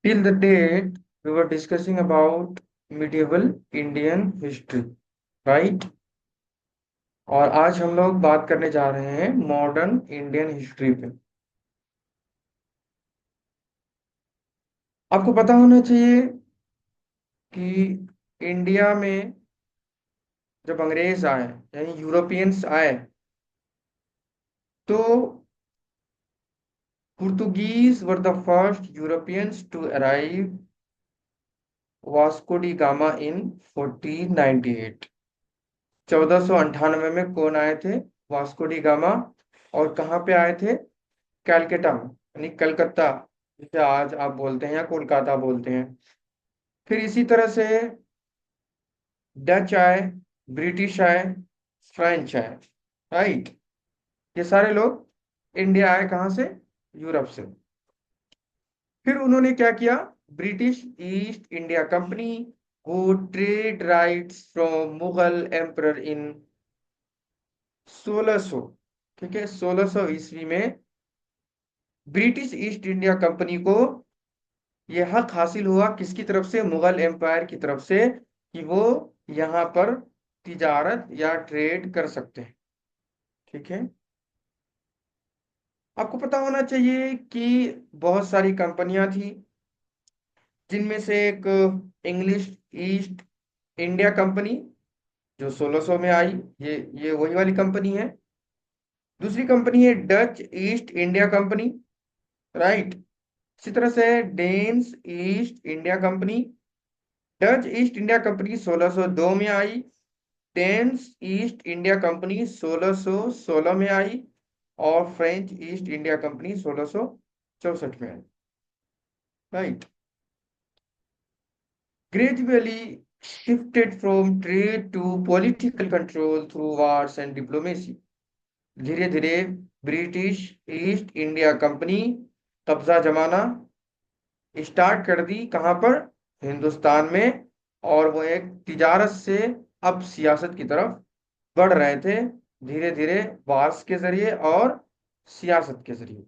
Till the date, we were discussing about medieval Indian history, right? और आज हम लोग बात करने जा रहे हैं मॉडर्न इंडियन हिस्ट्री पे। आपको पता होना चाहिए कि इंडिया में जब अंग्रेज आए यानी यूरोपियंस आए तो Portuguese were the first Europeans to arrive Vasco da Gama in 1498। 1498 में कौन आए थे? Vasco da Gama. और कहाँ पे आए थे? कैलकटा में, यानी कलकत्ता, जिसे आज आप बोलते हैं या कोलकाता बोलते हैं। फिर इसी तरह से डच आए, ब्रिटिश आए, फ्रेंच आए, राइट। ये सारे लोग इंडिया आए कहाँ से? यूरोप से। फिर उन्होंने क्या किया? ब्रिटिश ईस्ट इंडिया कंपनी को trade rights from Mughal emperor in 1600। ठीक है, 1600 ईस्वी में ब्रिटिश ईस्ट इंडिया कंपनी को यह हक हासिल हुआ किसकी तरफ से? मुगल एम्पायर की तरफ से, कि वो यहाँ पर तिजारत या ट्रेड कर सकते हैं। ठीक है, आपको पता होना चाहिए कि बहुत सारी कंपनियां थी, जिनमें से एक इंग्लिश ईस्ट इंडिया कंपनी जो 1600 में आई, ये वही वाली कंपनी है। दूसरी कंपनी है Dutch East India Company, right. इसी तरह से Danes East India Company. Dutch East India Company 1602 में आई। डेन्स ईस्ट इंडिया कंपनी 1616 में आई। और फ्रेंच ईस्ट इंडिया कंपनी 1664 में आई, right. Gradually shifted from trade to political control through wars and diplomacy। धीरे धीरे ब्रिटिश ईस्ट इंडिया कंपनी कब्जा जमाना start कर दी, कहां पर? हिंदुस्तान में। और वो एक तिजारत से अब सियासत की तरफ बढ़ रहे थे, धीरे धीरे वार्स के जरिए और सियासत के जरिए,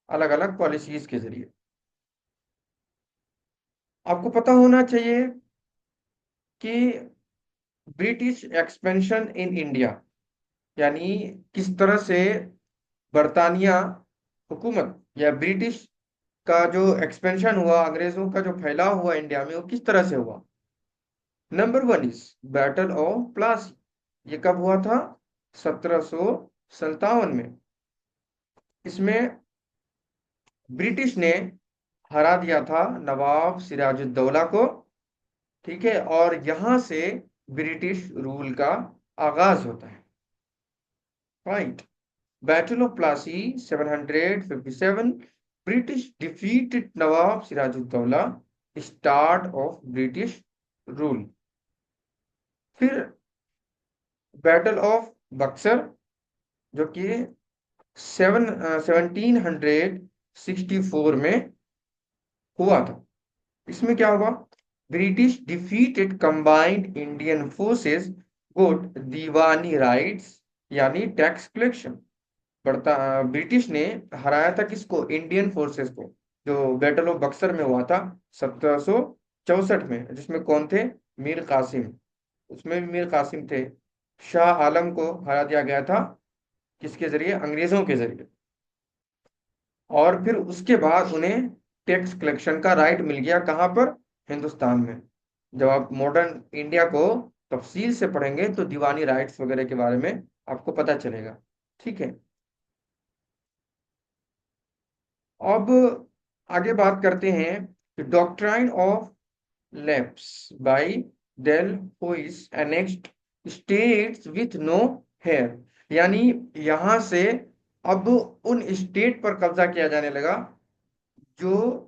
अलग अलग पॉलिसीज के जरिए। आपको पता होना चाहिए कि ब्रिटिश एक्सपेंशन इन इंडिया, यानी किस तरह से बरतानिया हुकूमत या ब्रिटिश का जो एक्सपेंशन हुआ, अंग्रेजों का जो फैलाव हुआ इंडिया में, वो किस तरह से हुआ? Number one is battle of Plassey. ये कब हुआ था? 1757 में। इसमें ब्रिटिश ने हरा दिया था नवाब सिराजुद्दौला को। ठीक है, और यहां से ब्रिटिश रूल का आगाज होता है, right. Battle of Plassey 757, British defeated nawab Sirajuddaulah, start of British rule. फिर बैटल ऑफ बक्सर, जो कि 1764 में हुआ था। इसमें क्या हुआ? British defeated combined Indian forces, got diwani rights, यानी टैक्स कलेक्शन। ब्रिटिश ने हराया था किसको? इंडियन फोर्सेस को, जो बैटल ऑफ बक्सर में हुआ था 1764 में, जिसमें कौन थे? मीर कासिम। उसमें भी मीर कासिम थे। शाह आलम को हरा दिया गया था, किसके जरिए? अंग्रेजों के जरिए। और फिर उसके बाद उन्हें टैक्स कलेक्शन का राइट मिल गया, कहां पर? हिंदुस्तान में। जब आप मॉडर्न इंडिया को तफसील से पढ़ेंगे तो दीवानी राइट्स वगैरह के बारे में आपको पता चलेगा। ठीक है, अब आगे बात करते हैं doctrine of lapse by Dalhousie annexed states with no heir. यानी यहां से अब उन स्टेट पर कब्जा किया जाने लगा जो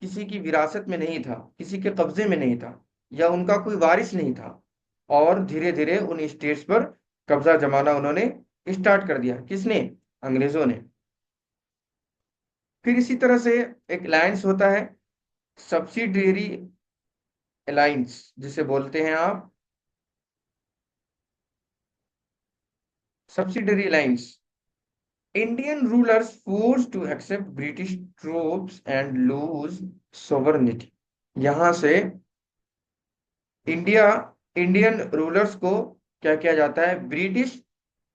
किसी की विरासत में नहीं था, किसी के कब्जे में नहीं था, या उनका कोई वारिस नहीं था। और धीरे धीरे उन स्टेट्स पर कब्जा जमाना उन्होंने स्टार्ट कर दिया। किसने? अंग्रेजों ने। फिर इसी तरह से एक अलायंस होता है, सब्सिडियरी अलायंस जिसे बोलते हैं आप, subsidiary alliance. Indian rulers force to accept British troops and lose sovereignty. यहां से इंडिया इंडियन रूलर्स को क्या किया जाता है, ब्रिटिश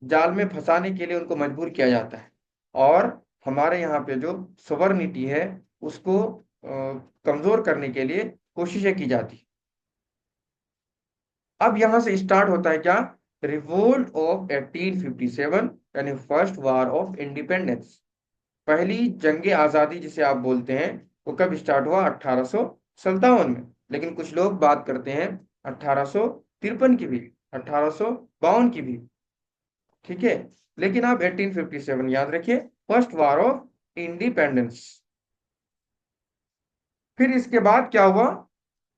जाल में फंसाने के लिए उनको मजबूर किया जाता है, और हमारे यहाँ पे जो सोवरेनिटी है उसको कमजोर करने के लिए कोशिशें की जाती। अब यहां से स्टार्ट होता है क्या, रिवोल्ट ऑफ 1857, यानी फर्स्ट वार ऑफ इंडिपेंडेंस। पहली जंग आजादी जिसे आप बोलते हैं वो कब स्टार्ट हुआ, 1857 में। लेकिन कुछ लोग बात करते हैं 1853 की भी, 1852 की भी, ठीक है। लेकिन आप 1857 याद रखिए, फर्स्ट वार ऑफ इंडिपेंडेंस। फिर इसके बाद क्या हुआ,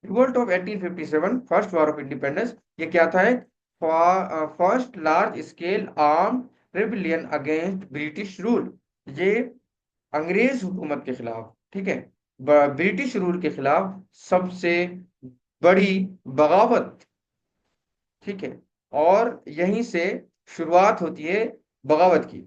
revolt of 1857, first war of independence. ये क्या था, एक first large scale arm rebellion against British rule. ये अंग्रेज हुकूमत के खिलाफ, ठीक है, ब्रिटिश रूल के खिलाफ सबसे बड़ी बगावत, ठीक है। और यहीं से शुरुआत होती है बगावत की।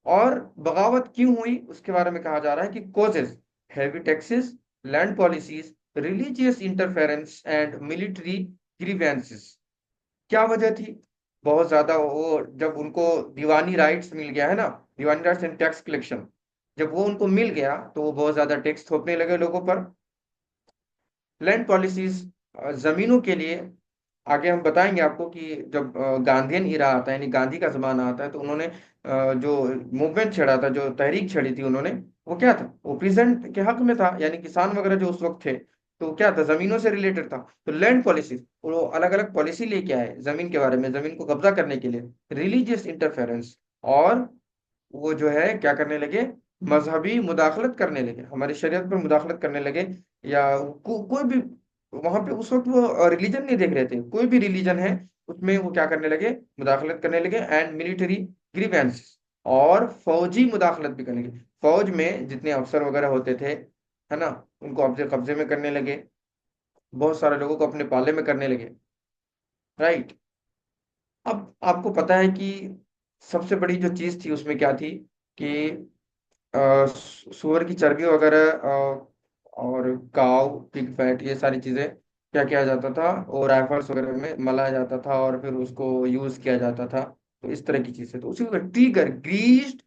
और बगावत क्यों हुई उसके बारे में कहा जा रहा है कि causes, heavy taxes, land policies, religious interference and military grievances. क्या वजह थी, बहुत ज्यादा वो, जब उनको दीवानी राइट्स मिल गया है ना, दीवानी राइट्स एंड टैक्स कलेक्शन, जब वो उनको मिल गया तो वो बहुत ज्यादा टैक्स थोपने लगे लोगों पर। लैंड पॉलिसीज, जमीनों के लिए, आगे हम बताएंगे आपको कि जब गांधीयन इरा आता है, यानी गांधी का जमाना आता है, तो उन्होंने जो मूवमेंट छेड़ा था, जो तहरीक छेड़ी थी उन्होंने, वो क्या था, वो प्रेजेंट के हक में था, यानी किसान वगैरह जो उस वक्त थे, तो क्या था, जमीनों से रिलेटेड था। तो लैंड पॉलिसी, वो अलग अलग पॉलिसी लेके आए जमीन के बारे में, जमीन को कब्जा करने के लिए। रिलीजियस इंटरफेरेंस, और वो जो है क्या करने लगे, मजहबी मुदाखलत करने लगे, हमारी शरीयत पर मुदाखलत करने लगे। या कोई भी, वहां पे उस वक्त वो रिलीजन नहीं देख रहे थे, कोई भी रिलीजन है उसमें वो क्या करने लगे, मुदाखलत करने लगे। एंड मिलिट्री ग्रीवेंस, और फौजी मुदाखलत भी करने लगे। फौज में जितने अफसर वगैरह होते थे, है ना, उनको कब्जे कब्जे में करने लगे, बहुत सारे लोगों को अपने पाले में करने लगे, राइट। अब आपको पता है कि सबसे बड़ी जो चीज थी उसमें क्या थी, कि सुअर की चर्बी वगैरह, और काव पिग फैट, ये सारी चीजें क्या किया जाता था, और राइफल्स वगैरह में मलाई जाता था और फिर उसको यूज किया जाता था। तो इस तरह की चीजें, तो उसी को ट्रिगर ग्रीस्ड,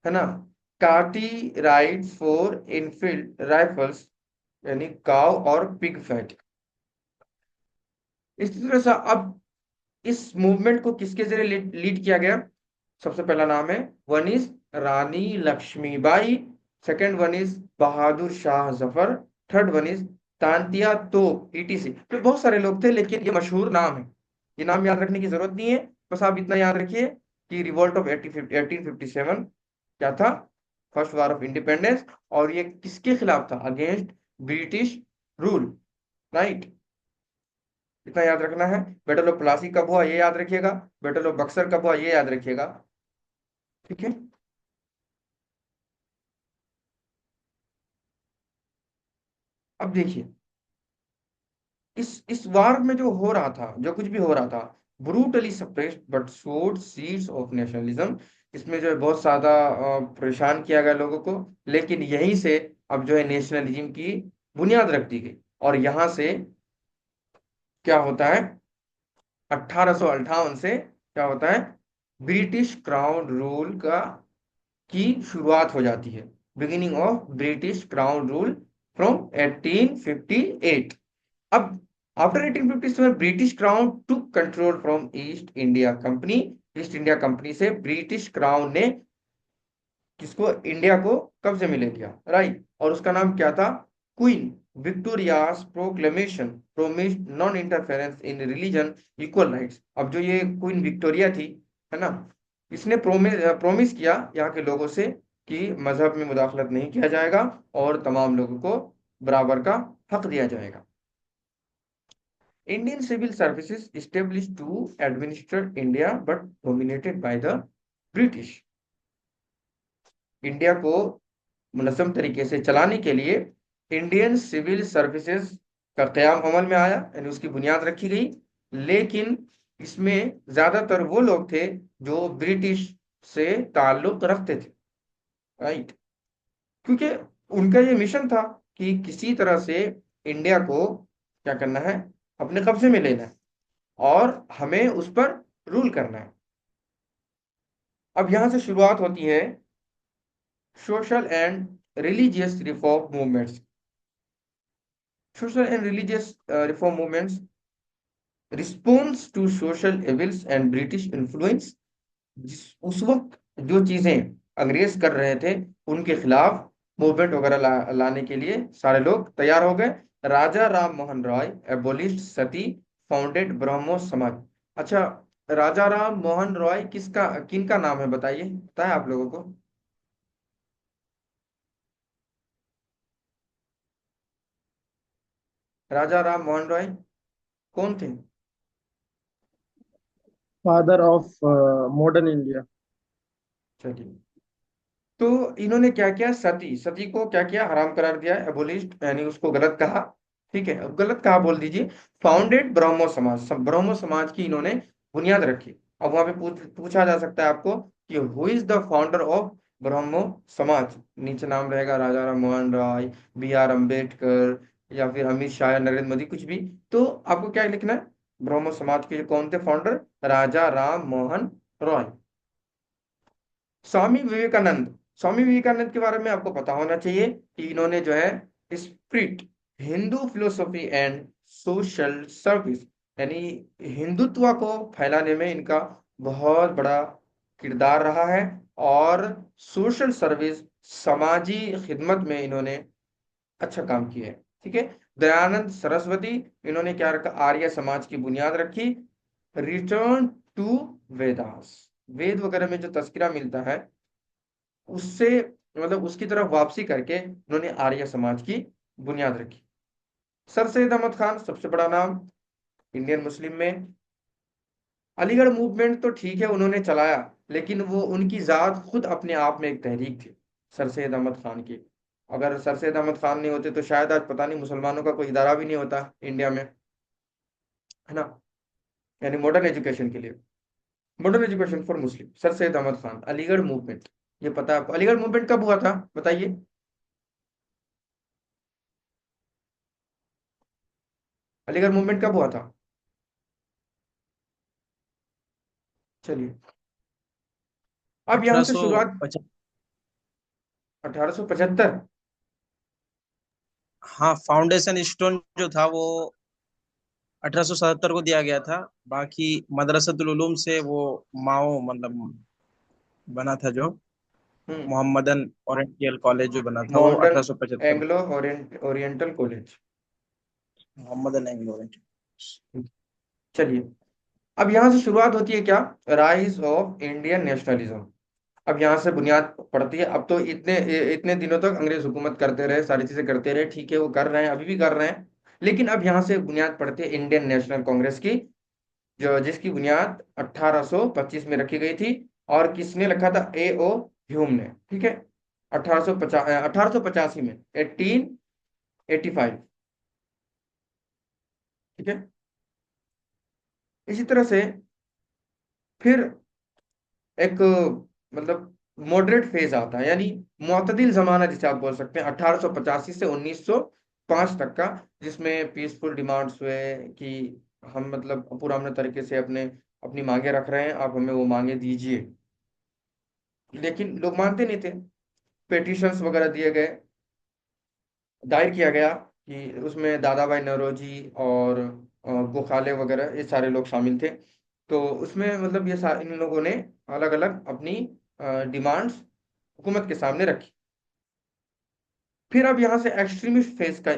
है ना, काटी राइड्स फॉर इनफील्ड राइफल्स, यानी काव और पिग फैट। इस तरह से अब इस मूवमेंट को किसके जरिए लीड किया गया, सबसे पहला नाम है, one is Rani Lakshmibai, second one is Bahadur Shah Zafar, third one is Tantia Tope ETC. तो बहुत सारे लोग थे, लेकिन ये मशहूर नाम है, ये नाम याद रखने की जरूरत नहीं है। बस आप इतना याद रखिए कि रिवोल्ट ऑफ 1857 क्या था, फर्स्ट वार ऑफ इंडिपेंडेंस, और ये किसके खिलाफ था, अगेंस्ट ब्रिटिश रूल, राइट। इतना याद रखना है। बैटल ऑफ प्लासी कब हुआ ये याद रखिएगा, बैटल ऑफ बक्सर कब हुआ ये याद रखिएगा, ठीक है। अब देखिए, इस वार में जो हो रहा था, जो कुछ भी हो रहा था, ब्रूटली सप्रेस्ड बट सोड सीड्स ऑफ नेशनलिज्म। इसमें जो है बहुत ज्यादा परेशान किया गया लोगों को, लेकिन यहीं से अब जो है नेशनलिज्म की बुनियाद रख दी गई। और यहां से क्या होता है, 1858 से क्या होता है, ब्रिटिश क्राउन रूल का की शुरुआत हो जाती है। Beginning of British crown rule from 1858। अब after 1857 British crown took control from east India company. East India company से ब्रिटिश क्राउन ने किसको, इंडिया को कब्जे में ले लिया, राइट। और उसका नाम क्या था, queen Victoria's proclamation promised non interference in religion, equal rights. अब जो ये क्वीन विक्टोरिया थी, है ना, इसने प्रोमिस प्रोमिस किया यहाँ के लोगों से कि मजहब में मुदाखलत नहीं किया जाएगा, और तमाम लोगों को बराबर का हक दिया जाएगा। Indian civil services established to administer India but dominated by the British। India को मुनज़्ज़म तरीके से चलाने के लिए इंडियन सिविल सर्विसेज का क़याम अमल में आया, यानी उसकी बुनियाद रखी गई। लेकिन इसमें ज्यादातर वो लोग थे जो ब्रिटिश से ताल्लुक रखते थे, राइट। क्योंकि उनका ये मिशन था कि किसी तरह से इंडिया को क्या करना है, अपने कब्जे में लेना है और हमें उस पर रूल करना है। अब यहां से शुरुआत होती है social and religious reform movements. Social and religious reform movements response to social evils and British influence. जिस उस वक्त जो चीजें अंग्रेज कर रहे थे उनके खिलाफ मूवमेंट वगैरह लाने के लिए सारे लोग तैयार हो गए। राजा राम मोहन रॉय एबोलिश्ड सती, फाउंडेड ब्रह्मो समाज। अच्छा, राजा राम मोहन रॉय किसका किनका नाम है बताइए, पता है आप लोगों को? राजा राम मोहन रॉय कौन थे? Father of modern India. चलिए, तो इन्होंने क्या किया, सती सती को क्या किया, हराम करार दिया, एबोलिस्ट यानी उसको गलत कहा। ठीक है, अब गलत कहा बोल दीजिए। फाउंडेड ब्रह्मो समाज, सब ब्रह्मो समाज की इन्होंने बुनियाद रखी। अब वहां पे पूछा जा सकता है आपको कि who is the founder of Brahmo Samaj. नीचे नाम रहेगा राजा राम मोहन राय, B.R. अम्बेडकर, या फिर अमित शाह या नरेंद्र मोदी, कुछ भी। तो आपको क्या लिखना है, ब्रह्मो समाज के कौन थे फाउंडर, राजा राम मोहन रॉय। स्वामी विवेकानंद, स्वामी विवेकानंद के बारे में आपको पता होना चाहिए कि इन्होंने जो है spirit Hindu philosophy and social service, यानी हिंदुत्व को फैलाने में इनका बहुत बड़ा किरदार रहा है। और सोशल सर्विस, समाजी खिदमत में इन्होंने अच्छा काम किया है। ठीक है। दयानंद सरस्वती, इन्होंने क्या रखा, आर्य समाज की बुनियाद रखी। रिटर्न टू वेदास, वेद वगैरह में जो तस्करा मिलता है उससे, मतलब उसकी तरफ वापसी करके उन्होंने आर्य समाज की बुनियाद रखी। सर सैयद अहमद खान, सबसे बड़ा नाम इंडियन मुस्लिम में। अलीगढ़ मूवमेंट तो ठीक है उन्होंने चलाया, लेकिन वो उनकी जात खुद अपने आप में एक तहरीक थी, सर सैयद अहमद खान की। अगर सर सैयद अहमद खान नहीं होते तो शायद आज पता नहीं मुसलमानों का कोई इदारा भी नहीं होता इंडिया में, है ना। यानी मॉडर्न एजुकेशन के लिए, modern education for Muslim, sir Syed Ahmad Khan, Aligarh movement. ये पता है आपको, अलीगढ़ मूवमेंट कब हुआ था बताइए? अलीगढ़ मूवमेंट कब हुआ था? चलिए, अब यहां से शुरुआत। 1850। 1875। हाँ, फाउंडेशन स्टोन जो था वो 1877 को दिया गया था। बाकी मदरसतुल उलूम से वो माओ मतलब बना था जो हम्म। मोहम्मदन ओरिएंटल कॉलेज जो बना था वो modern 1875। Anglo oriental college. Mohammedan Anglo oriental. चलिए, अब यहां से शुरुआत होती है क्या, राइज ऑफ इंडियन नेशनलिज्म। अब यहाँ से बुनियाद पड़ती है। अब तो इतने इतने दिनों तक अंग्रेज हुकूमत करते रहे, सारी चीजें करते रहे, ठीक है, वो कर रहे हैं, अभी भी कर रहे हैं। लेकिन अब यहाँ से बुनियाद पड़ती है इंडियन नेशनल कांग्रेस की, जो जिसकी बुनियाद 1825 में रखी गई थी। और किसने रखा था, A.O. ह्यूम ने। ठीक है, 1885 में, 1885। ठीक है। इसी तरह से फिर एक, मतलब मॉडरेट फेज आता है, यानी मुतदिल जमाना जिसे आप बोल सकते हैं, 1885 से 1905 तक का, जिसमें पीसफुल डिमांड्स हुए कि हम मतलब पुराने तरीके से अपने अपनी मांगे रख रहे हैं, आप हमें वो मांगे दीजिए। लेकिन लोग मानते नहीं थे। पेटिशंस वगैरह दिए गए, दायर किया गया कि उसमें दादा भाई नौरोजी और गोखले वगैरह ये सारे लोग शामिल थे। तो उसमें मतलब इन लोगों ने अलग अलग अपनी डिमांड्स हुकूमत के सामने रखी। फिर अब यहाँ से एक्सट्रीमिस्ट फेज का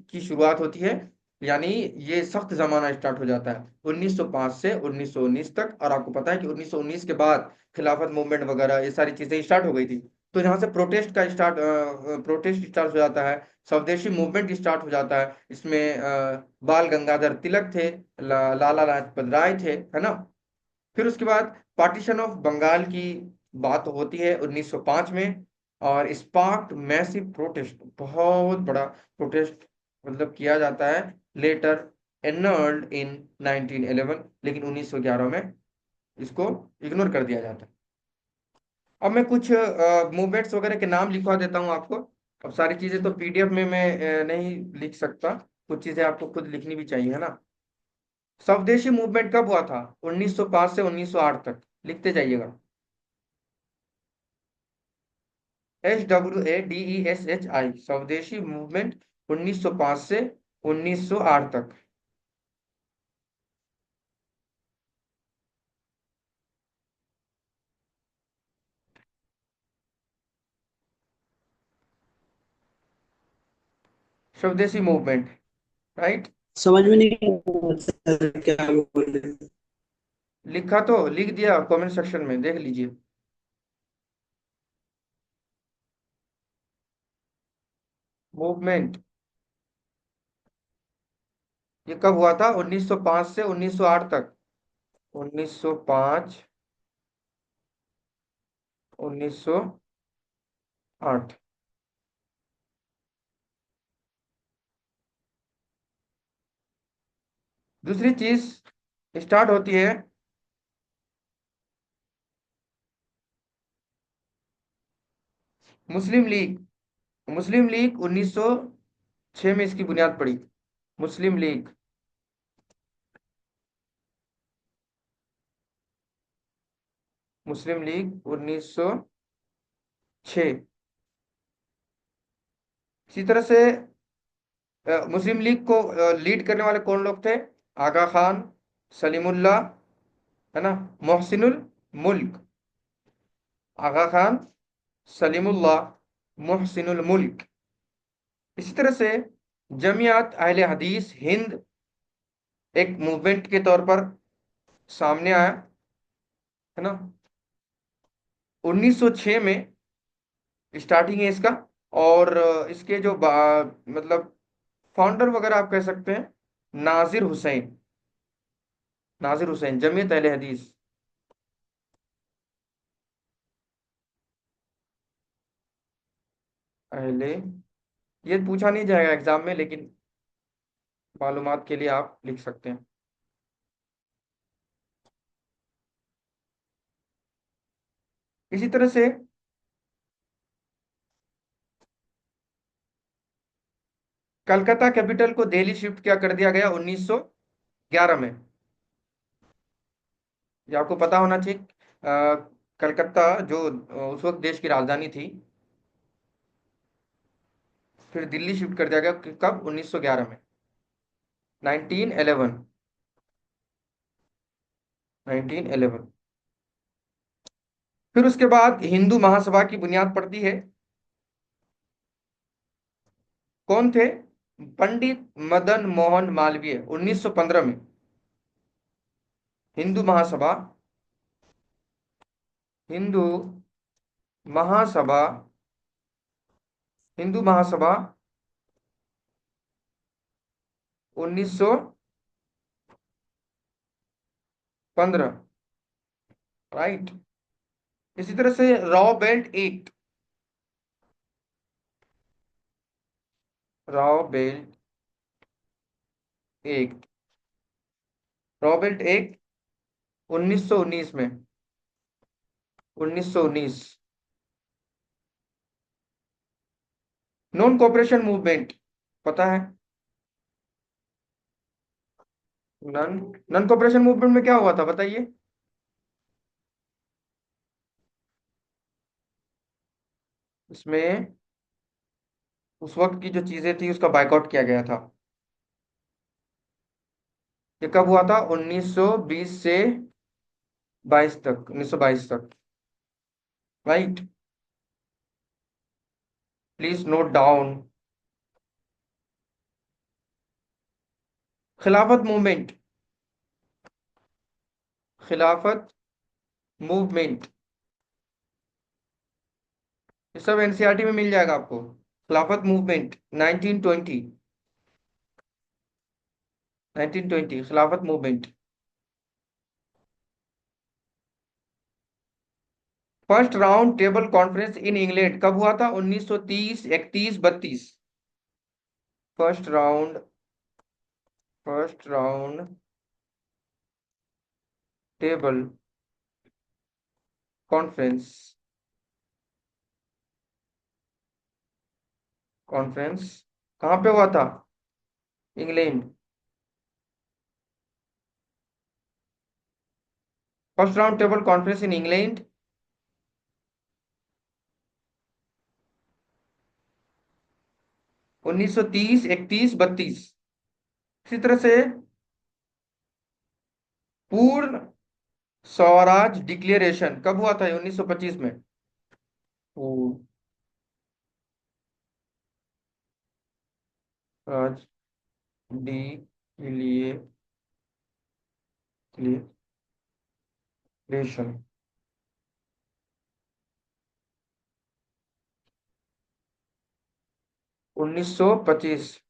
की शुरुआत होती है, यानी ये सख्त जमाना स्टार्ट हो जाता है 1905 से 1919 तक। और आपको पता है कि 1919 के बाद खिलाफत मूवमेंट वगैरह ये सारी चीजें स्टार्ट हो गई थी। तो यहाँ से प्रोटेस्ट स्टार्ट हो जाता है, स्वदेशी मूवमेंट स्टार्ट हो जाता है। इसमें बाल गंगाधर तिलक थे, लाला लाजपत राय थे, है ना। फिर उसके बाद पार्टीशन ऑफ बंगाल की बात होती है 1905 में। और स्पार्क्ड मैसिव प्रोटेस्ट, बहुत बड़ा प्रोटेस्ट मतलब किया जाता है। लेटर एनर्ल्ड इन 1911, लेकिन 1911 में इसको इग्नोर कर दिया जाता है। अब मैं कुछ मूवमेंट्स वगैरह के नाम लिखवा देता हूँ आपको। अब सारी चीजें तो पीडीएफ में मैं नहीं लिख सकता, कुछ चीजें आपको खुद लिखनी भी चाहिए, है ना। स्वदेशी मूवमेंट कब हुआ था? 1905 से 1908 तक, लिखते जाइएगा। SWADESHI, स्वदेशी मूवमेंट 1905 से 1908 तक। स्वदेशी मूवमेंट, राइट। समझ में नहीं आया सर क्या बोल रहे हैं। लिखा तो लिख दिया, कमेंट सेक्शन में देख लीजिए। मूवमेंट ये कब हुआ था? 1905 से 1908 तक। 1905, 1908। दूसरी चीज स्टार्ट होती है मुस्लिम लीग। मुस्लिम लीग 1906 में इसकी बुनियाद पड़ी। मुस्लिम लीग, मुस्लिम लीग 1906। इसी तरह से मुस्लिम लीग को लीड करने वाले कौन लोग थे? आगा खान, सलीमुल्लाह, है ना, मोहसिनुल मुल्क। आगा खान, सलीमुल्लाह, मोहसिनुल मुल्क। इसी तरह से जमियात अहले हदीस हिंद एक मूवमेंट के तौर पर सामने आया, है ना। 1906 में स्टार्टिंग है इसका। और इसके जो मतलब फाउंडर वगैरह आप कह सकते हैं, नाजिर हुसैन। नाजिर हुसैन, जमियत अहले हदीस। अहले, ये पूछा नहीं जाएगा एग्जाम में, लेकिन मालूमात के लिए आप लिख सकते हैं। इसी तरह से कलकत्ता कैपिटल को दिल्ली शिफ्ट क्या कर दिया गया 1911 में? ये आपको पता होना चाहिए। कलकत्ता जो उस वक्त देश की राजधानी थी, फिर दिल्ली शिफ्ट कर दिया गया कब? 1911 में, 1911, 1911। फिर उसके बाद हिंदू महासभा की बुनियाद पड़ती है। कौन थे? पंडित मदन मोहन मालवीय, 1915 में। हिंदू महासभा, हिंदू महासभा, हिंदू महासभा 1915, राइट। इसी तरह से raw belt act, raw belt act, raw belt act 1919 में, 1919। नॉन कॉपरेशन मूवमेंट, पता है? नॉन नॉन कॉपरेशन मूवमेंट में क्या हुआ था बताइए। इसमें उस वक्त की जो चीजें थी उसका बायकॉट किया गया था। ये कब हुआ था? 1920 से 22 तक, 1922 तक, राइट। Please note down. खिलाफत मूवमेंट, खिलाफत मूवमेंट, ये सब एनसीईआरटी में मिल जाएगा आपको। खिलाफत मूवमेंट 1920, 1920 खिलाफत movement. First round table conference in England कब हुआ था? 1930, 31, 32। First round, first round table conference. Conference कहाँ पे हुआ था? England. First round table conference in England. 1930, 31, 32। इसी तरह से पूर्ण स्वराज डिक्लेरेशन कब हुआ था? 1925 में। पूर्ण स्वराज डिक्लेरेशन। 1925।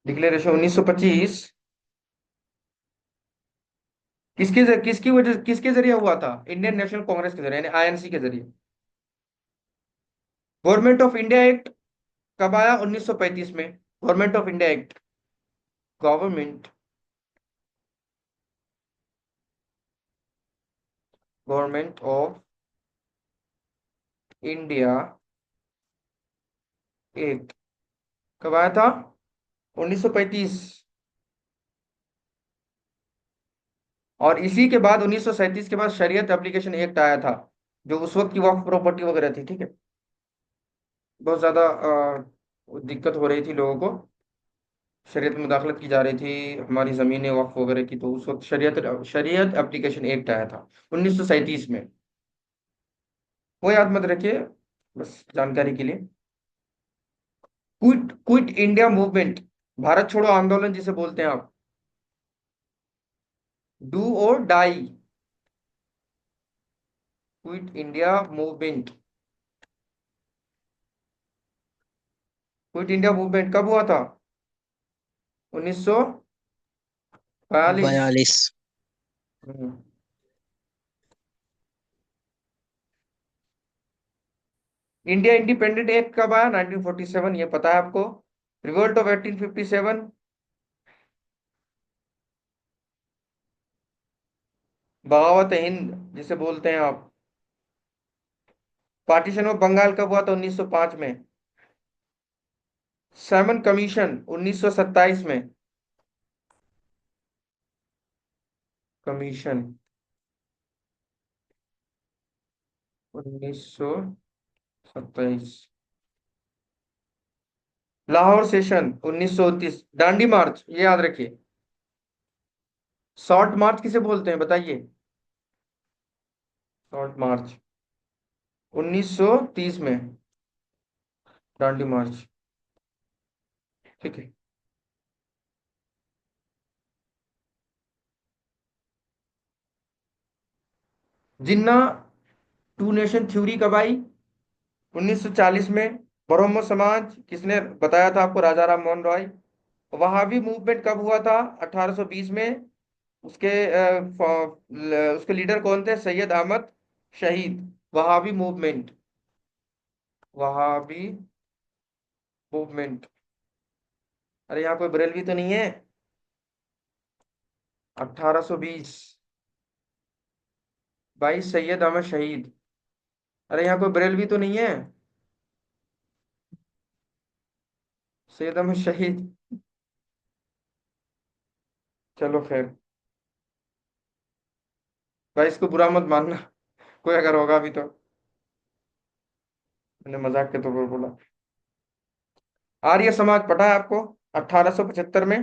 डिक्लेरेशन 1925। किसकी वजह, किसके जरिए हुआ था? इंडियन नेशनल कांग्रेस के जरिए, यानी आईएनसी के जरिए। गवर्नमेंट ऑफ इंडिया एक्ट कब आया? 1935 में। Government of India act. Government government of India act कब आया था? 1935। और इसी के बाद 1937 के बाद शरीयत एप्लीकेशन एक्ट आया था, जो उस वक्त की वक्फ प्रॉपर्टी वगैरह थी, ठीक है। बहुत ज्यादा दिक्कत हो रही थी लोगों को, शरीयत में मुदाखलत की जा रही थी हमारी जमीनें वक्फ वगैरह की, तो उस वक्त शरीयत शरीयत एप्लीकेशन एक्ट आया था 1937 में। वो याद मत रखिए, बस जानकारी के लिए। Quit quit India movement, Bharat छोड़ो आंदोलन जिसे बोलते हैं आप। डू और die. Quit India movement. Quit India movement कब हुआ था? 1942। 42। इंडिया इंडिपेंडेंट एक्ट कब आया? 1947, ये पता है आपको। Revolt of 1857। बगावत हिंद जिसे बोलते हैं आप। पार्टीशन ऑफ बंगाल कब हुआ था? 1905 में। सैमन कमीशन 1927 में। कमीशन 1927। लाहौर सेशन 1929। दांडी मार्च, ये याद रखिए। शॉर्ट मार्च किसे बोलते हैं बताइए? शॉर्ट मार्च 1930 में। दांडी मार्च, ठीक है। जिन्ना टू नेशन थ्योरी कब आई? 1940 में। ब्रह्मो समाज किसने बताया था आपको? राजा राम मोहन रॉय। वहाबी मूवमेंट कब हुआ था? 1820 में। उसके उसके लीडर कौन थे? सैयद अहमद शहीद। वहाबी मूवमेंट। वहाबी मूवमेंट। अरे यहाँ कोई बरेलवी तो नहीं है? 1820। भाई सैयद अहमद शहीद। अरे यहाँ कोई बरेलवी तो नहीं है? सैयद अहमद शहीद। चलो खैर, भाई इसको बुरा मत मानना, कोई अगर होगा भी तो। मैंने मजाक के तौर पर बोला। आर्य समाज पता है आपको? 1875 में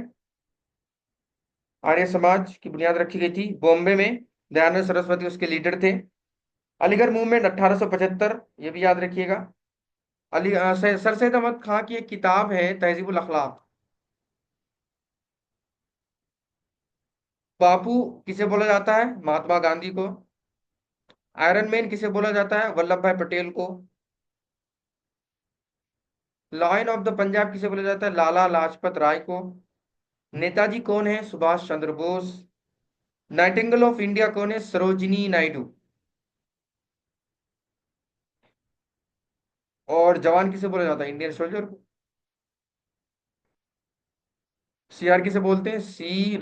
आर्य समाज की बुनियाद रखी गई थी बॉम्बे में। दयानंद सरस्वती उसके लीडर थे। अलीगढ़ मूवमेंट 1875, ये भी याद रखिएगा। सर सैयद अहमद खां की एक किताब है तहजीबुल अखलाक। बापू किसे बोला जाता है? महात्मा गांधी को। आयरन मैन किसे बोला जाता है? वल्लभ भाई पटेल को। लायन ऑफ द पंजाब किसे बोला जाता है? लाला लाजपत राय को। नेताजी कौन है? Subhash Chandra Bose. Nightingale of India कौन है? सरोजिनी नायडू। और जवान किसे बोला जाता है? इंडियन सोल्जर को। सीआर किसे बोलते हैं? सी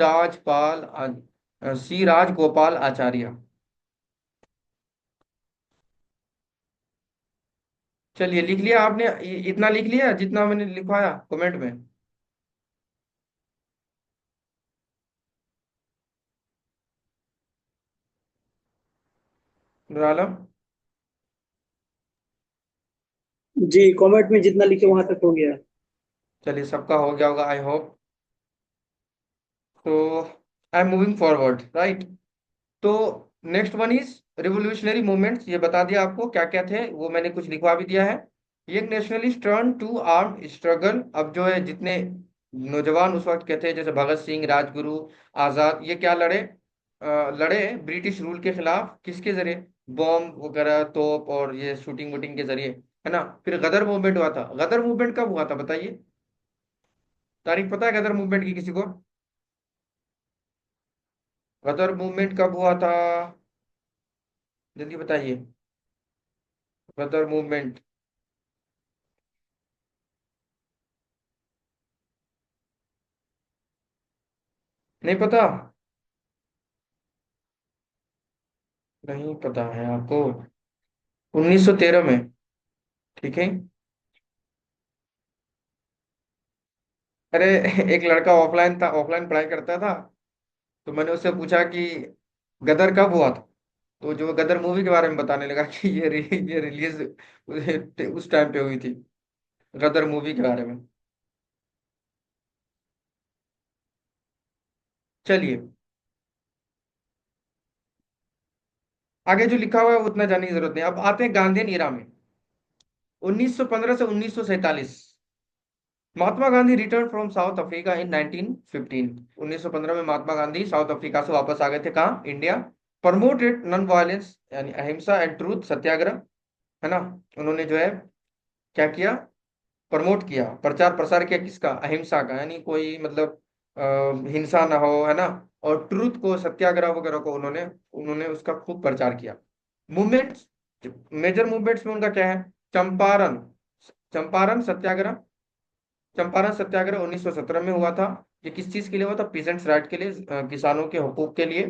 राजगोपाल आचार्य। चलिए, लिख लिया आपने? इतना लिख लिया जितना मैंने लिखवाया कमेंट में? नूर आलम? जी, कमेंट में जितना लिखे वहां तक हो गया। चलिए, सबका हो गया होगा, आई होप। तो I am moving forward, right. तो next one is revolutionary movements. ये बता दिया आपको क्या क्या थे, वो मैंने कुछ लिखवा भी दिया है। ये nationalist turn to arm struggle. अब जो है, जितने नौजवान उस वक्त के थे, जैसे भगत सिंह, राजगुरु, आजाद, ये क्या लड़े? लड़े ब्रिटिश रूल के खिलाफ। किसके जरिए? बॉम्ब वगैरह, तोप और ये शूटिंग वूटिंग के जरिए, है ना। फिर गदर मूवमेंट हुआ था। गदर मूवमेंट कब हुआ था बताइए? तारीख पता है गदर मूवमेंट की किसी को? गदर मूवमेंट कब हुआ था? जल्दी बताइए। गदर मूवमेंट। नहीं पता? नहीं पता है आपको? 1913 में। ठीक है। अरे एक लड़का ऑफलाइन था, ऑफलाइन पढ़ाई करता था। तो मैंने उससे पूछा कि गदर कब हुआ था? तो जो गदर मूवी के बारे में बताने लगा कि ये रिलीज उस टाइम पे हुई थी, गदर मूवी के बारे में। चलिए, आगे जो लिखा हुआ है वो उतना जानने की जरूरत नहीं। अब आते हैं गांधीयन ईरा में। 1915 से 1947। Mahatma Gandhi return from South Africa in 1915। 1915 में महात्मा गांधी साउथ अफ्रीका से वापस आ गए थे, कहाँ? इंडिया। प्रमोटेड नॉन वायलेंस यानी अहिंसा एंड ट्रूथ, सत्याग्रह, है ना। उन्होंने जो है क्या किया? प्रमोट किया, प्रचार प्रसार किया, किसका? अहिंसा का, यानी कोई मतलब हिंसा ना हो, है ना। और ट्रूथ को, सत्याग्रह वगैरह को उन्होंने उन्होंने उसका खूब प्रचार किया। मूवमेंट्स, मेजर मूवमेंट्स में उनका क्या है? चंपारण, चंपारण सत्याग्रह। चंपारण सत्याग्रह 1917 में हुआ था। ये किस चीज के लिए हुआ था? पीजेंट्स राइट के लिए, किसानों के हकूक के लिए,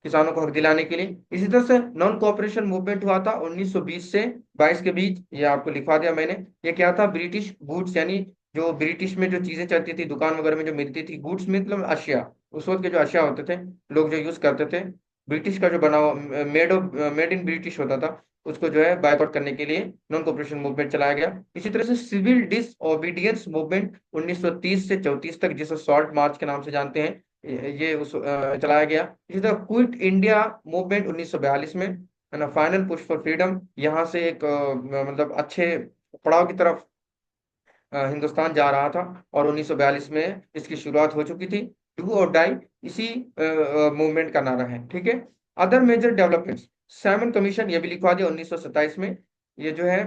किसानों को हक दिलाने के लिए। इसी तरह से नॉन कोऑपरेशन मूवमेंट हुआ था 1920 से 22 के बीच। ये आपको लिखवा दिया मैंने। ये क्या था? ब्रिटिश गुड्स, यानी जो ब्रिटिश में जो चीजें चलती थी, दुकान वगैरह में जो मिलती थी, गुड्स मतलब अशिया, उस वक्त के जो अशिया होते थे, लोग जो यूज करते थे, ब्रिटिश का जो बना हुआ, मेड इन ब्रिटिश होता था, उसको जो है बायकॉट करने के लिए नॉन कोऑपरेशन मूवमेंट चलाया गया। इसी तरह से सिविल डिसओबीडियंस मूवमेंट 1930 से 34 तक, जिसे सॉल्ट मार्च के नाम से जानते हैं, ये उस चलाया गया। इसी तरह क्विट इंडिया मूवमेंट 1942 में, है ना। फाइनल पुश फॉर फ्रीडम, यहाँ से एक मतलब अच्छे पड़ाव की तरफ हिंदुस्तान जा रहा था। और 1942 में इसकी शुरुआत हो चुकी थी। डू और डाई, इसी मूवमेंट का नारा है, ठीक है। Other major developments, Simon Commission, ये भी लिखवा दिया 1927 में। ये जो है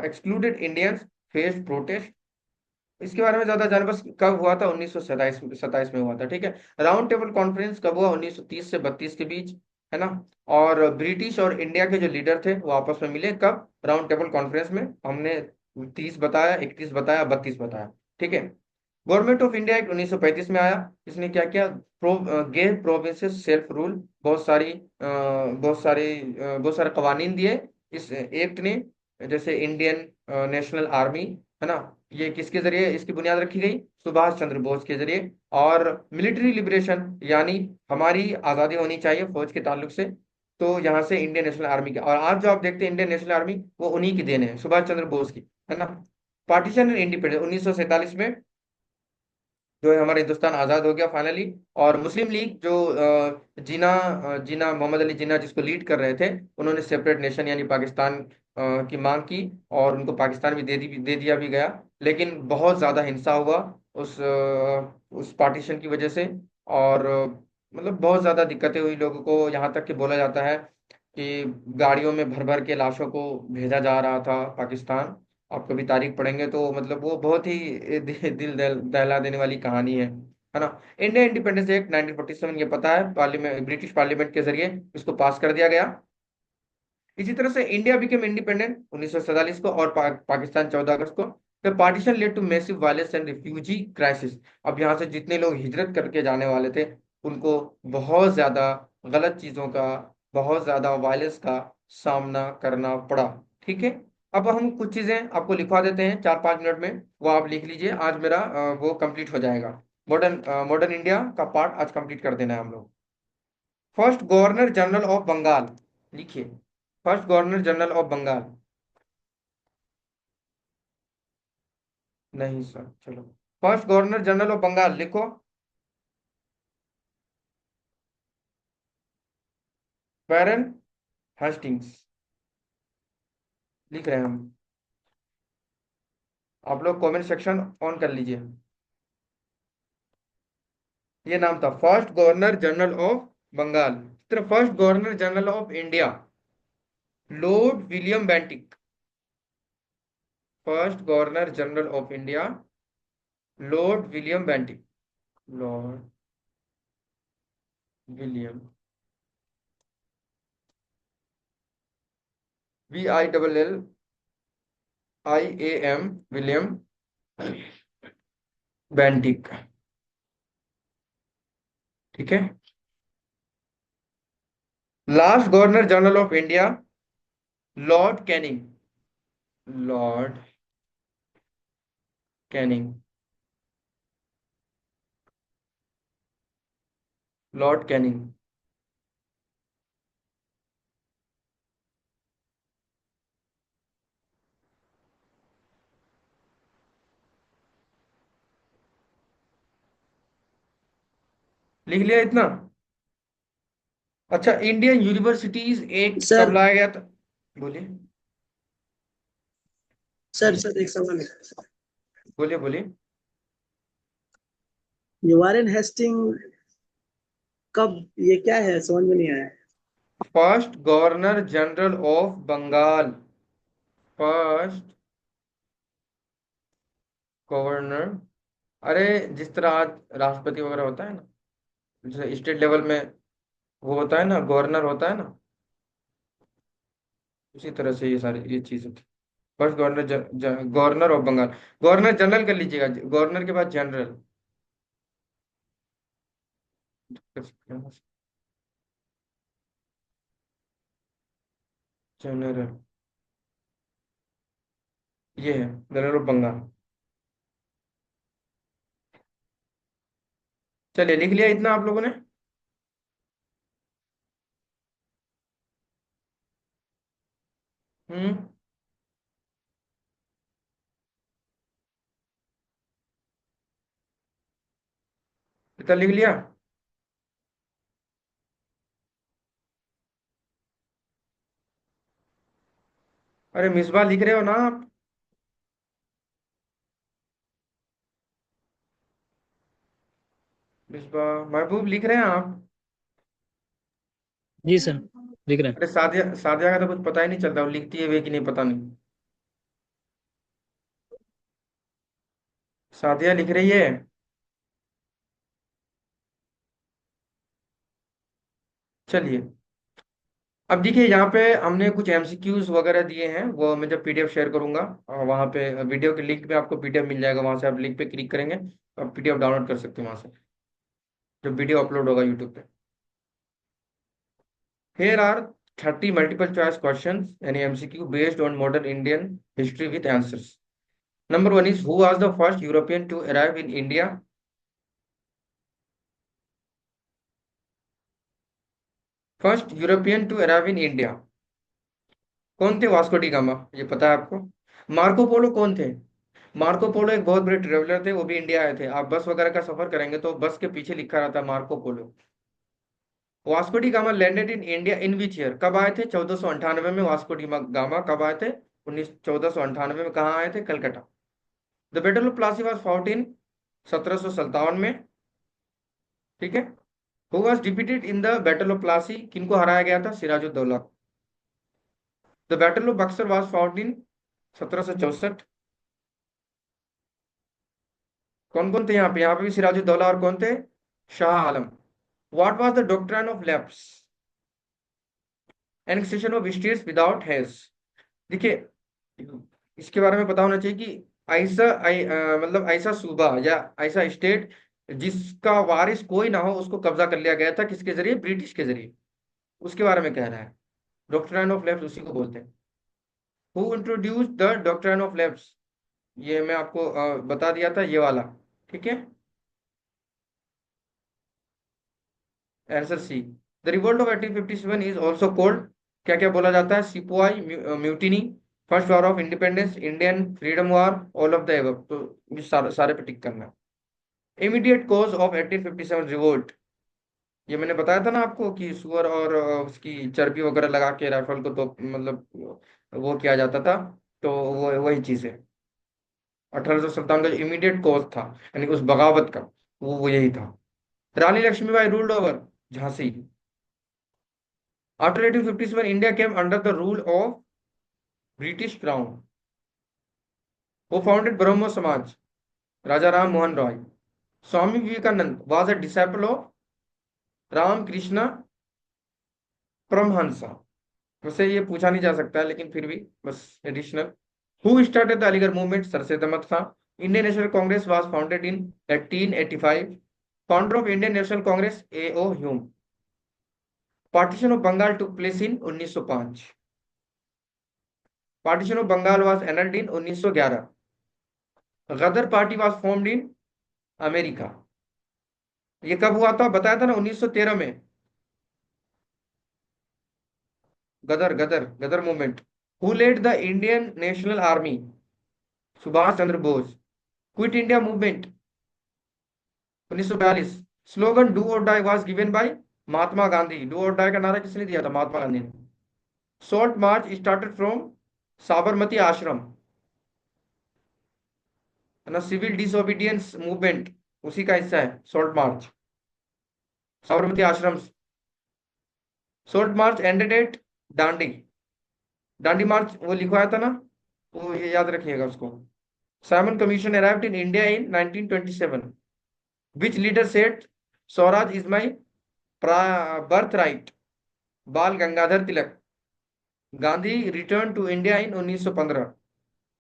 एक्सक्लूडेड इंडियंस फेस प्रोटेस्ट। इसके बारे में ज्यादा जाने, बस कब हुआ था? 1927 27 में हुआ था, ठीक है। राउंड टेबल कॉन्फ्रेंस कब हुआ? 1930 से 32 के बीच, है ना। और ब्रिटिश और इंडिया के जो लीडर थे वो आपस में मिले कब? राउंड टेबल कॉन्फ्रेंस में। हमने 30 बताया, 31 बताया, 32 बताया, ठीक है। गवर्नमेंट ऑफ इंडिया एक्ट 1935 में आया। इसने क्या किया? गेव प्रोविंसेस सेल्फ रूल, बहुत सारे कवानीन दिए इस एक्ट ने। जैसे इंडियन नेशनल आर्मी, है ना। ये किसके जरिए इसकी बुनियाद रखी गई? सुभाष चंद्र बोस के जरिए। और मिलिट्री लिबरेशन, यानी हमारी आज़ादी होनी चाहिए फौज के ताल्लुक से। तो यहाँ से इंडियन नेशनल आर्मी का, और आज जो आप देखते हैं इंडियन नेशनल आर्मी, वो उन्हीं की देन है, सुभाष चंद्र बोस की, है ना। पार्टीशन एंड इंडिपेंडेंस 1947 में जो है हमारा हिंदुस्तान आजाद हो गया फाइनली। और मुस्लिम लीग जो जिना मोहम्मद अली जिन्ना जिसको लीड कर रहे थे, उन्होंने सेपरेट नेशन यानी पाकिस्तान की मांग की। और उनको पाकिस्तान भी दे दिया भी गया। लेकिन बहुत ज्यादा हिंसा हुआ उस पार्टीशन की वजह से। और मतलब बहुत ज्यादा दिक्कतें हुई लोगों को, यहाँ तक कि बोला जाता है कि गाड़ियों में भर भर के लाशों को भेजा जा रहा था पाकिस्तान। आप कभी तारीख पढ़ेंगे तो मतलब वो बहुत ही दिल दहला देने वाली कहानी है ना। इंडिया इंडिपेंडेंस एक्ट 1947, ये पता है, पार्लियामेंट, ब्रिटिश पार्लियामेंट के जरिए इसको पास कर दिया गया। इसी तरह से इंडिया बिकेम इंडिपेंडेंट 1947 को, और पाकिस्तान 14 अगस्त को। The partition led to massive violence and refugee crisis. अब यहाँ से जितने लोग हिजरत करके जाने वाले थे उनको बहुत ज्यादा गलत चीजों का, बहुत ज्यादा वायलेंस का सामना करना पड़ा। ठीक है, अब हम कुछ चीजें आपको लिखवा देते हैं 4-5 मिनट में, वो आप लिख लीजिए। आज मेरा वो कंप्लीट हो जाएगा। मॉडर्न मॉडर्न इंडिया का पार्ट आज कंप्लीट कर देना है हम लोग। First governor general of Bengal, लिखिए। First governor general of Bengal. नहीं सर, चलो। First governor general of Bengal लिखो। बैरन हेस्टिंग्स, लिख रहे हैं हम। आप लोग कमेंट सेक्शन ऑन कर लीजिए। ये नाम था first governor general of Bengal. फिर first governor general of India, lord William Bentinck. First governor general of India, lord William Bentinck. Lord William, VILLIAM, William Bentinck. ठीक है। Last governor general of India, lord Canning. Lord Canning, lord Canning. लिख लिया इतना? अच्छा, Indian universities act कब sir. लाया गया था? बोलिए सर एक सवाल है। बोलिए बोलिए। ये वारेन हेस्टिंग कब, ये क्या है, समझ में नहीं आया। First governor general of Bengal, first governor. अरे, जिस तरह आज राष्ट्रपति वगैरह होता है ना, जैसे स्टेट लेवल में वो होता है ना, गवर्नर होता है ना, उसी तरह से ये सारी ये चीजें थी। First governor governor of Bengal. Governor general कर लीजिएगा, गवर्नर के बाद जनरल। जनरल, ये है जनरल ऑफ बंगाल। चलिए, लिख लिया इतना आप लोगों ने? हम्म, इतना लिख लिया? अरे मिसबा लिख रहे हो ना आप? मिसबा, महबूब लिख रहे हैं आप? जी सर, लिख रहे हैं। अरे सादिया, सादिया का तो कुछ पता ही नहीं चलता, वो लिखती है वे कि नहीं पता नहीं। सादिया लिख रही है? चलिए, अब देखिए यहाँ पे हमने कुछ एमसीक्यूज वगैरह दिए हैं, वो मैं जब पीडीएफ शेयर करूंगा और वहाँ पे वीडियो के लिंक पे आपको पीडीएफ मिल जाएगा, वहां से आप लिंक पे क्लिक करेंगे, आप पीडीएफ डाउनलोड कर सकते हैं वहां से, जब वीडियो अपलोड होगा यूट्यूब पे। Here are 30 multiple choice questions, an MCQ based on modern Indian history with answers. Number one is, who was the first European to arrive in India? First European to arrive in India. कौन थे? Vasco da gamma, ये पता है आपको? Marco Polo कौन थे? Marco Polo एक बहुत बड़े ट्रेवलर थे, वो भी इंडिया आए थे। आप बस वगैरह का सफर करेंगे तो बस के पीछे लिखा रहता है Marco Polo. Vasco da gamma landed in India in which year, कब आए थे? 1498 में। वास्को डी गामा कब आए थे? 1498 में। कहाँ आए थे? Calcutta. The battle of Plassey was fought in 1757 में। ठीक है। Who was defeated in the battle of Plassey, किनको हराया गया था? Sirajuddaulah. The battle of Buxar was fought in 1764। कौन कौन थे यहाँ पे? यहाँ पे भी सिराजुद्दौला, और कौन थे? Shah Alam. What was the doctrine of lapse, annexation of states without heirs. देखिए, इसके बारे में पता होना चाहिए कि मतलब ऐसा सूबा या ऐसा स्टेट जिसका वारिस कोई ना हो, उसको कब्जा कर लिया गया था, किसके जरिए? ब्रिटिश के जरिए। उसके बारे में कह रहा है। डॉक्ट्राइन ऑफ लेफ्ट उसी को बोलते हैं। Who introduce the doctrine of left? ये मैं आपको बता दिया था, ये वाला। ठीक है, answer C. The revolt of 1857 is also called, क्या क्या बोला जाता है? Sepoy mutiny, first war of independence, Indian freedom war, all of the above. तो ये सारे सारे पे टिक करना। इमीडिएट कॉज ऑफ 1857 रिवोल्ट, ये मैंने बताया था ना आपको कि सुअर और उसकी चर्बी वगैरह लगा के राइफल को तो मतलब वो किया जाता था। तो वो वही चीज है। 1857 का जो इमीडिएट कॉज था, यानी उस बगावत का, वो यही था। Rani Lakshmibai ruled over Jhansi. After 1857 India came under the rule of British crown. वो founded Brahmo Samaj, Raja Ram Mohan Roy. Swami Vivekananda was a disciple of Ramakrishna Paramhansa. वैसे ये पूछा नहीं जा सकता है, लेकिन फिर भी बस additional. Who started the Aligarh movement? Sir Syed Ahmed Khan. Indian National Congress was founded in 1885। Founder of Indian National Congress A O Hume. Partition of Bengal took place in 1905। Partition of Bengal was annulled in 1911। Ghadar party was formed in America. ये कब हुआ था? बताया था ना, 1913 में। Ghadar Ghadar Ghadar movement. Who led the Indian National Army? Subhas Chandra Bose. Quit India movement 1942। Slogan do और die was given by Mahatma Gandhi. Do और डाई का नारा किसने दिया था? महात्मा गांधी ने। Salt march started from Sabarmati Ashram, है ना। सिविल डिसोबीडियंस मूवमेंट उसी का हिस्सा है, salt march, Sabarmati Ashram. Salt march ended at Dandi. Dandi march वो लिखवाया था ना, वो ये याद रखिएगा उसको। Simon commission arrived in India in 1927। Which leader said swaraj is my birth right? Bal Gangadhar Tilak. Gandhi return to India in 1915।